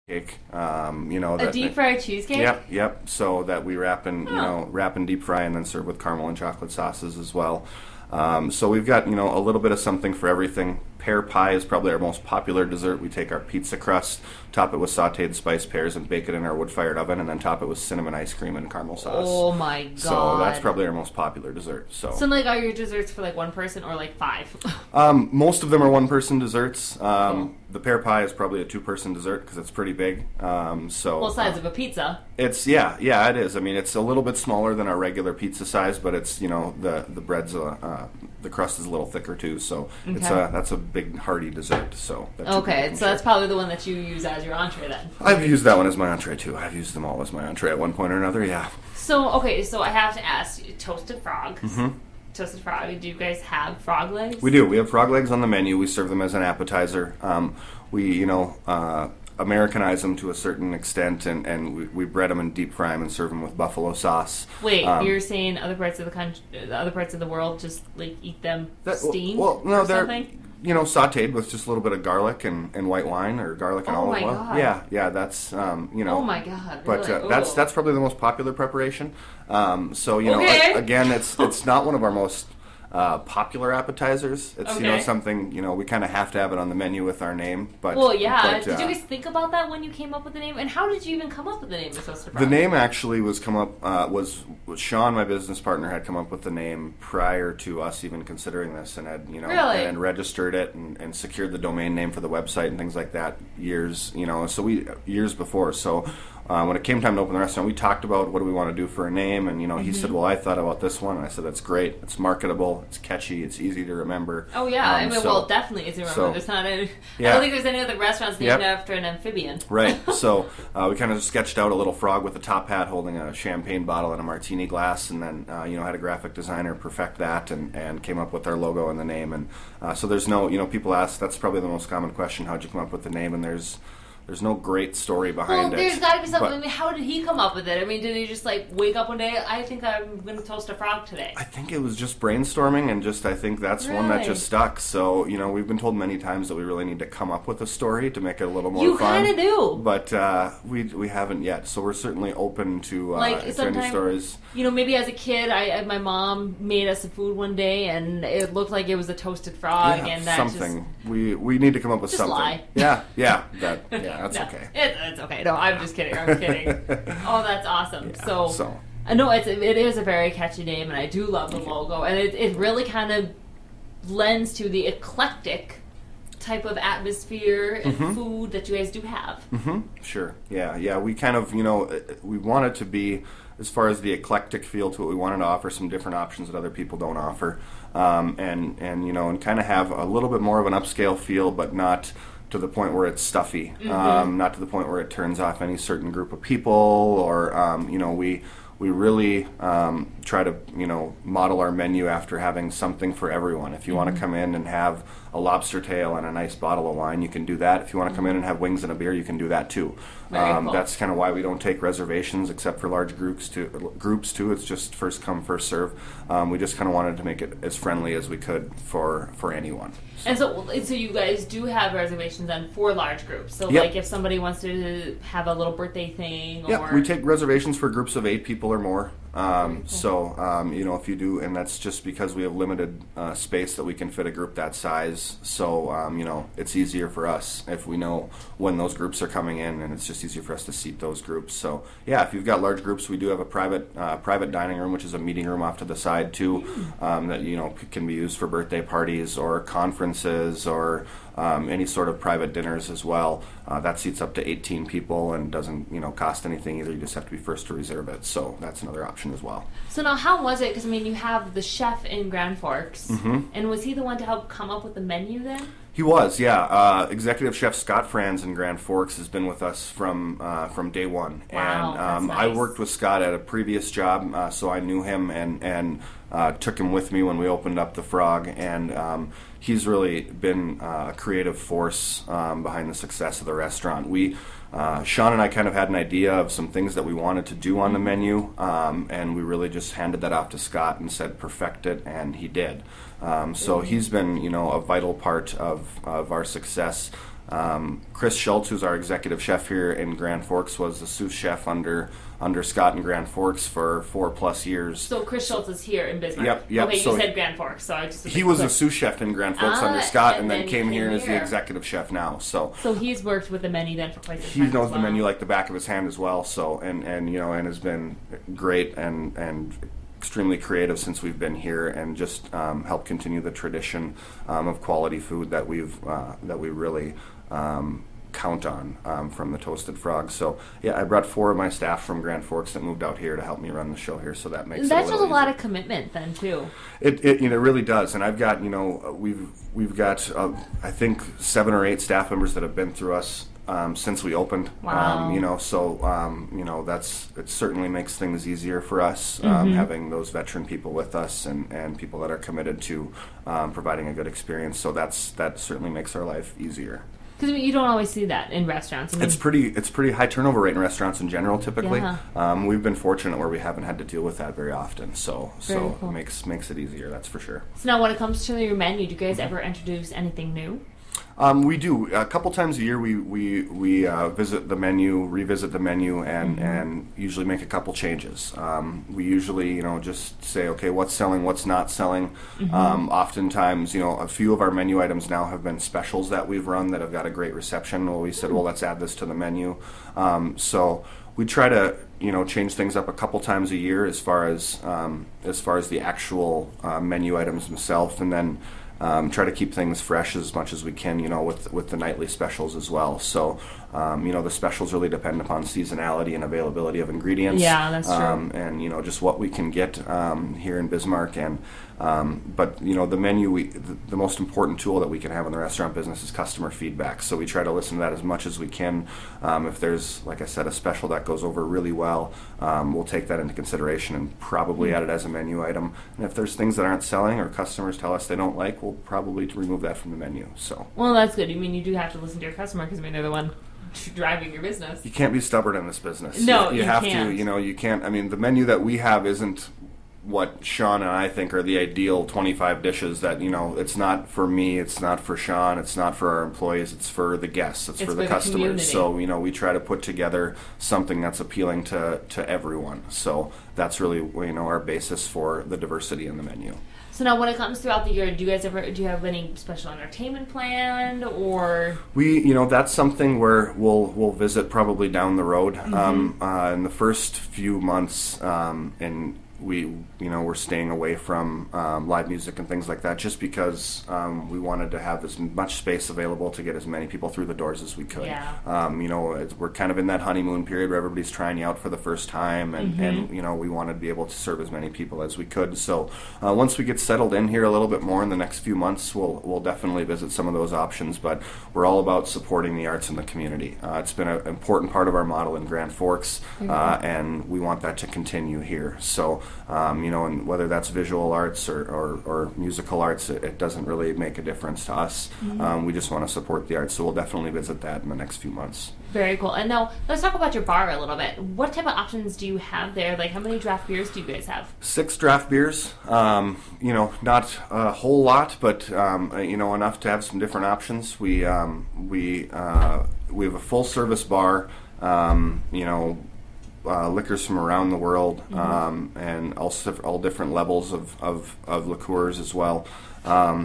cake, you know, A deep fried cheesecake? Yep. So that we wrap in, wrap in deep fry and then serve with caramel and chocolate sauces as well. So we've got, a little bit of something for everything. Pear pie is probably our most popular dessert. We take our pizza crust, top it with sautéed spiced pears, and bake it in our wood-fired oven, and then top it with cinnamon ice cream and caramel sauce. Oh my god! So that's probably our most popular dessert. So like, are your desserts for like one person or like five? Most of them are one-person desserts. Cool. The pear pie is probably a two-person dessert because it's pretty big. Full size of a pizza. It's yeah, it is. I mean, it's a little bit smaller than our regular pizza size, but it's the bread's the crust is a little thicker too. So that's a big hearty dessert. So that's probably the one that you use as your entree then. I've used that one as my entree too. I've used them all as my entree at one point or another. Yeah. So I have to ask you, toasted frogs. Mm-hmm. Toasted frog. Do you guys have frog legs? We do. We have frog legs on the menu. We serve them as an appetizer. We Americanize them to a certain extent, and we bread them and deep fry them and serve them with buffalo sauce. Wait, you're saying other parts of the country, other parts of the world, just like eat them steamed? Well, no, they're something? Sautéed with just a little bit of garlic and white wine or garlic and olive oil. God. Yeah, that's Oh my god! But really? that's probably the most popular preparation. Again, it's not one of our most popular appetizers. It's something we kind of have to have it on the menu with our name. But did you guys think about that when you came up with the name? And how did you even come up with the name of Toasted Frog? The name actually was Sean, my business partner, had come up with the name prior to us even considering this, and had and registered it and secured the domain name for the website and things like that years before. So. When it came time to open the restaurant, we talked about what do we want to do for a name, and he said, "Well, I thought about this one," and I said, "That's great. It's marketable. It's catchy. It's easy to remember." Oh yeah, definitely easy to remember. There's not any. I don't think there's any other restaurants named after an amphibian. Right. So we kind of sketched out a little frog with a top hat holding a champagne bottle and a martini glass, and then had a graphic designer perfect that and came up with our logo and the name. And so there's no people ask. That's probably the most common question: how'd you come up with the name? And there's no great story behind it. Well, there's got to be something. How did he come up with it? Did he just wake up one day? I think I'm going to toast a frog today. I think it was just brainstorming, and I think that's one that just stuck. So we've been told many times that we really need to come up with a story to make it a little more fun. You kind of do, but we haven't yet. So we're certainly open to any stories. Maybe as a kid, my mom made us some food one day, and it looked like it was a toasted frog, and that something. We need to come up with something. Lie. Yeah. That's okay. It's okay. No, I'm just kidding. I'm kidding. Oh, that's awesome. Yeah, so I know it is a very catchy name, and I do love the logo, and it really kind of lends to the eclectic type of atmosphere and food that you guys do have. Mm-hmm. Sure. Yeah. We kind of we want it to be, as far as the eclectic feel to it, we wanted to offer some different options that other people don't offer, and kind of have a little bit more of an upscale feel, but not to the point where it's stuffy, not to the point where it turns off any certain group of people, or we really try to model our menu after having something for everyone. If you want to come in and have a lobster tail and a nice bottle of wine, you can do that. If you want to come in and have wings and a beer, you can do that too. Cool. That's kind of why we don't take reservations except for large groups too. It's just first come, first serve. We just kind of wanted to make it as friendly as we could for anyone. And so you guys do have reservations then for large groups. So if somebody wants to have a little birthday thing, we take reservations for groups of 8 people or more. Cool. So if you do, and that's just because we have limited space that we can fit a group that size. So it's easier for us if we know when those groups are coming in, and it's just easier for us to seat those groups. So if you've got large groups, we do have a private dining room, which is a meeting room off to the side too, that can be used for birthday parties or conferences or any sort of private dinners as well. That seats up to 18 people and doesn't cost anything either. You just have to be first to reserve it. So that's another option as well. So now, how was it? Because you have the chef in Grand Forks, and was he the one to help come up with the menu then? He was, yeah. Executive Chef Scott Franz in Grand Forks has been with us from day one. Wow, and that's nice. I worked with Scott at a previous job, so I knew him and took him with me when we opened up the Frog. And he's really been a creative force behind the success of the restaurant. Sean and I kind of had an idea of some things that we wanted to do on the menu, and we really just handed that off to Scott and said perfect it, and he did. So he's been, a vital part of our success. Chris Schultz, who's our executive chef here in Grand Forks, was the sous chef under Scott in Grand Forks for 4+ years. So Chris Schultz is here in Bismarck. Yep. Okay, so you said Grand Forks, so I just... He was a sous chef in Grand Forks under Scott, and then came here and is the executive chef now. So he's worked with the menu then for quite some time. He knows the menu like the back of his hand as well. So and has been great and extremely creative since we've been here, and just helped continue the tradition of quality food that we really count on from the Toasted Frog. So yeah, I brought 4 of my staff from Grand Forks that moved out here to help me run the show here, so that makes that's just a lot of commitment then too. It really does. And I've got we've got I think 7 or 8 staff members that have been through us since we opened. Wow. It certainly makes things easier for us, having those veteran people with us and people that are committed to providing a good experience. So that certainly makes our life easier. Because you don't always see that in restaurants. It's pretty high turnover rate in restaurants in general. Typically, yeah. We've been fortunate where we haven't had to deal with that very often. So cool. It makes it easier. That's for sure. So now, when it comes to your menu, do you guys ever introduce anything new? We do. A couple times a year we visit the menu, revisit the menu, and usually make a couple changes. We usually, just say, okay, what's selling, what's not selling. Oftentimes, a few of our menu items now have been specials that we've run that have got a great reception. Well, we said, well, let's add this to the menu. So we try to, change things up a couple times a year as far as the actual menu items themselves, and then try to keep things fresh as much as we can, with the nightly specials as well. So, the specials really depend upon seasonality and availability of ingredients. Yeah, that's true. And, just what we can get here in Bismarck. And but, the menu, the most important tool that we can have in the restaurant business is customer feedback. So we try to listen to that as much as we can. If there's, like I said, a special that goes over really well, we'll take that into consideration and probably add it as a menu item. And if there's things that aren't selling or customers tell us they don't like, we'll probably remove that from the menu. So. Well, that's good. You do have to listen to your customer because they're the one driving your business. You can't be stubborn in this business. No, you have to. You can't. The menu that we have isn't what Sean and I think are the ideal 25 dishes that, it's not for me, it's not for Sean, it's not for our employees, it's for the guests, it's for the customers. So, we try to put together something that's appealing to everyone. So that's really, our basis for the diversity in the menu. So now, when it comes throughout the year, do you have any special entertainment planned, or we, that's something where we'll visit probably down the road. In the first few months, and we're staying away from live music and things like that, just because we wanted to have as much space available to get as many people through the doors as we could. Yeah. We're kind of in that honeymoon period where everybody's trying you out for the first time, and we wanted to be able to serve as many people as we could. So once we get settled in here a little bit more in the next few months, we'll definitely visit some of those options. But we're all about supporting the arts in the community. It's been an important part of our model in Grand Forks, and we want that to continue here. So and whether that's visual arts or musical arts, it doesn't really make a difference to us. We just want to support the arts, so we'll definitely visit that in the next few months. Very cool. And now, let's talk about your bar a little bit. What type of options do you have there? Like, how many draft beers do you guys have? 6 draft beers. Not a whole lot, but enough to have some different options. We have a full-service bar. Liquors from around the world, and also all different levels of liqueurs as well.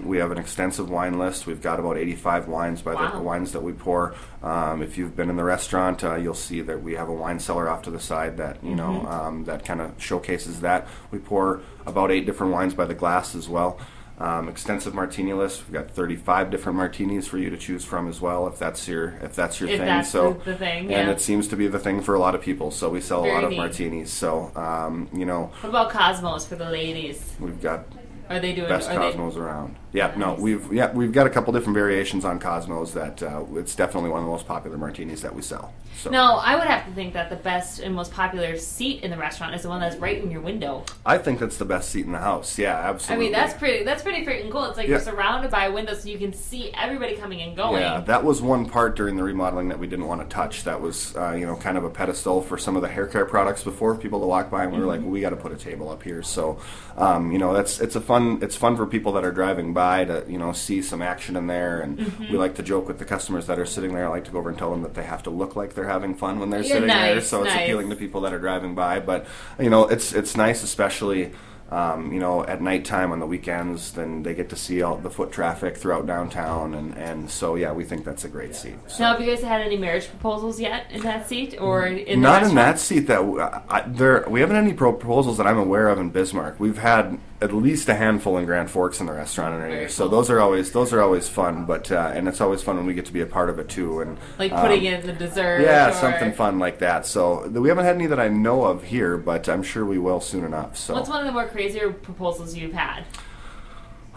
We have an extensive wine list. We've got about 85 wines by the wines that we pour. If you've been in the restaurant, you'll see that we have a wine cellar off to the side that that kind of showcases that. We pour about 8 different wines by the glass as well. Extensive martini list. We've got 35 different martinis for you to choose from as well, if that's your thing. That's the thing, yeah. And it seems to be the thing for a lot of people. So we sell a lot of martinis. So What about Cosmos for the ladies? We've got Are they doing best Cosmos around? Yeah, no, we've got a couple different variations on Cosmos that it's definitely one of the most popular martinis that we sell. So. No, I would have to think that the best and most popular seat in the restaurant is the one that's right in your window. I think that's the best seat in the house. Yeah, absolutely. That's pretty freaking cool. It's like you're surrounded by a window so you can see everybody coming and going. Yeah, that was one part during the remodeling that we didn't want to touch. That was kind of a pedestal for some of the hair care products before people to walk by, and we were like, well, we got to put a table up here. So it's a fun fun. It's fun for people that are driving by to see some action in there, and we like to joke with the customers that are sitting there. I like to go over and tell them that they have to look like they're having fun when they're sitting there, so it's appealing to people that are driving by. But it's nice, especially at nighttime on the weekends. Then they get to see all the foot traffic throughout downtown, and so we think that's a great seat. So. Now, have you guys had any marriage proposals yet in that seat, or in the not restaurant? In that seat? That we haven't had any proposals that I'm aware of in Bismarck. We've had at least a handful in Grand Forks in the restaurant in our area. So those are always fun. But and it's always fun when we get to be a part of it too. And like putting in the dessert. Yeah, something fun like that. So we haven't had any that I know of here, but I'm sure we will soon enough. So what's one of the more crazier proposals you've had?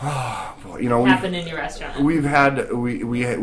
Well, happened in your restaurant. We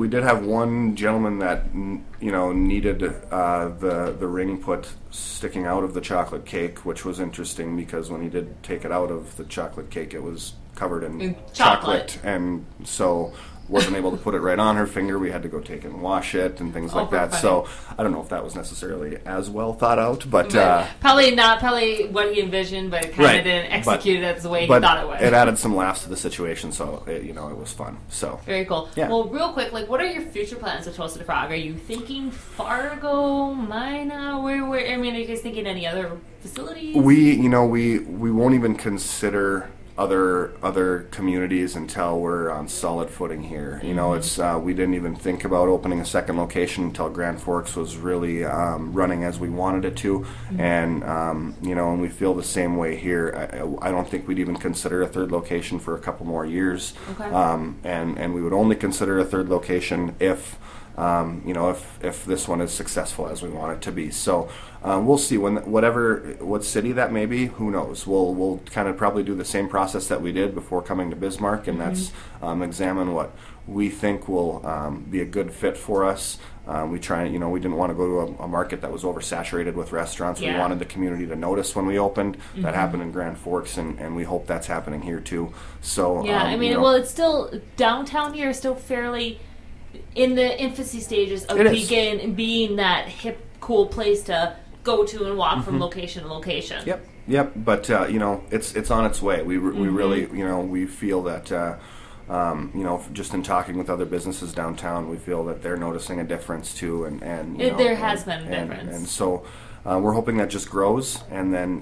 did have one gentleman that needed the ring put sticking out of the chocolate cake, which was interesting because when he did take it out of the chocolate cake, it was covered in chocolate, and so wasn't able to put it right on her finger. We had to go take it and wash it and things like that. Funny. So I don't know if that was necessarily as well thought out, but probably not. Probably what he envisioned, but it kind of didn't execute it the way he thought it would. It added some laughs to the situation, so it was fun. So very cool. Yeah. Well, real quick, what are your future plans with Toasted Frog? Are you thinking Fargo, Mina? Where? I mean, are you guys thinking any other facilities? We won't even consider other communities until we're on solid footing here. It's we didn't even think about opening a second location until Grand Forks was really running as we wanted it to, and and we feel the same way here. I don't think we'd even consider a third location for a couple more years. Okay. And we would only consider a third location if this one is successful as we want it to be. So we'll see what city that may be. Who knows? We'll kind of probably do the same process that we did before coming to Bismarck, and that's examine what we think will be a good fit for us. We didn't want to go to a market that was oversaturated with restaurants. Yeah. We wanted the community to notice when we opened. That happened in Grand Forks, and we hope that's happening here too. So it's still downtown here is still fairly in the infancy stages of being that hip, cool place to go to and walk from location to location. Yep. But it's on its way. We really we feel that just in talking with other businesses downtown, we feel that they're noticing a difference too, and there has been a difference. And so we're hoping that just grows, and then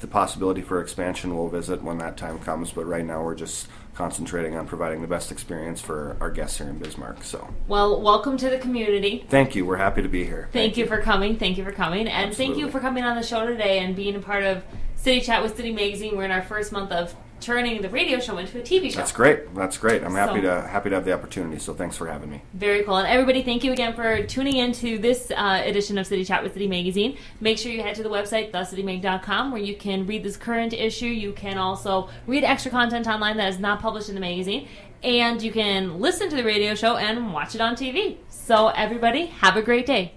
the possibility for expansion we'll visit when that time comes. But right now we're just concentrating on providing the best experience for our guests here in Bismarck. So, well, welcome to the community. Thank you. We're happy to be here. Thank you for coming. And Absolutely. Thank you for coming on the show today and being a part of City Chat with City Magazine. We're in our first month of turning the radio show into a TV show. That's great. I'm happy to have the opportunity, so thanks for having me. Very cool. And everybody, thank you again for tuning in to this edition of City Chat with City Magazine. Make sure you head to the website, thecitymag.com, where you can read this current issue. You can also read extra content online that is not published in the magazine. And you can listen to the radio show and watch it on TV. So everybody, have a great day.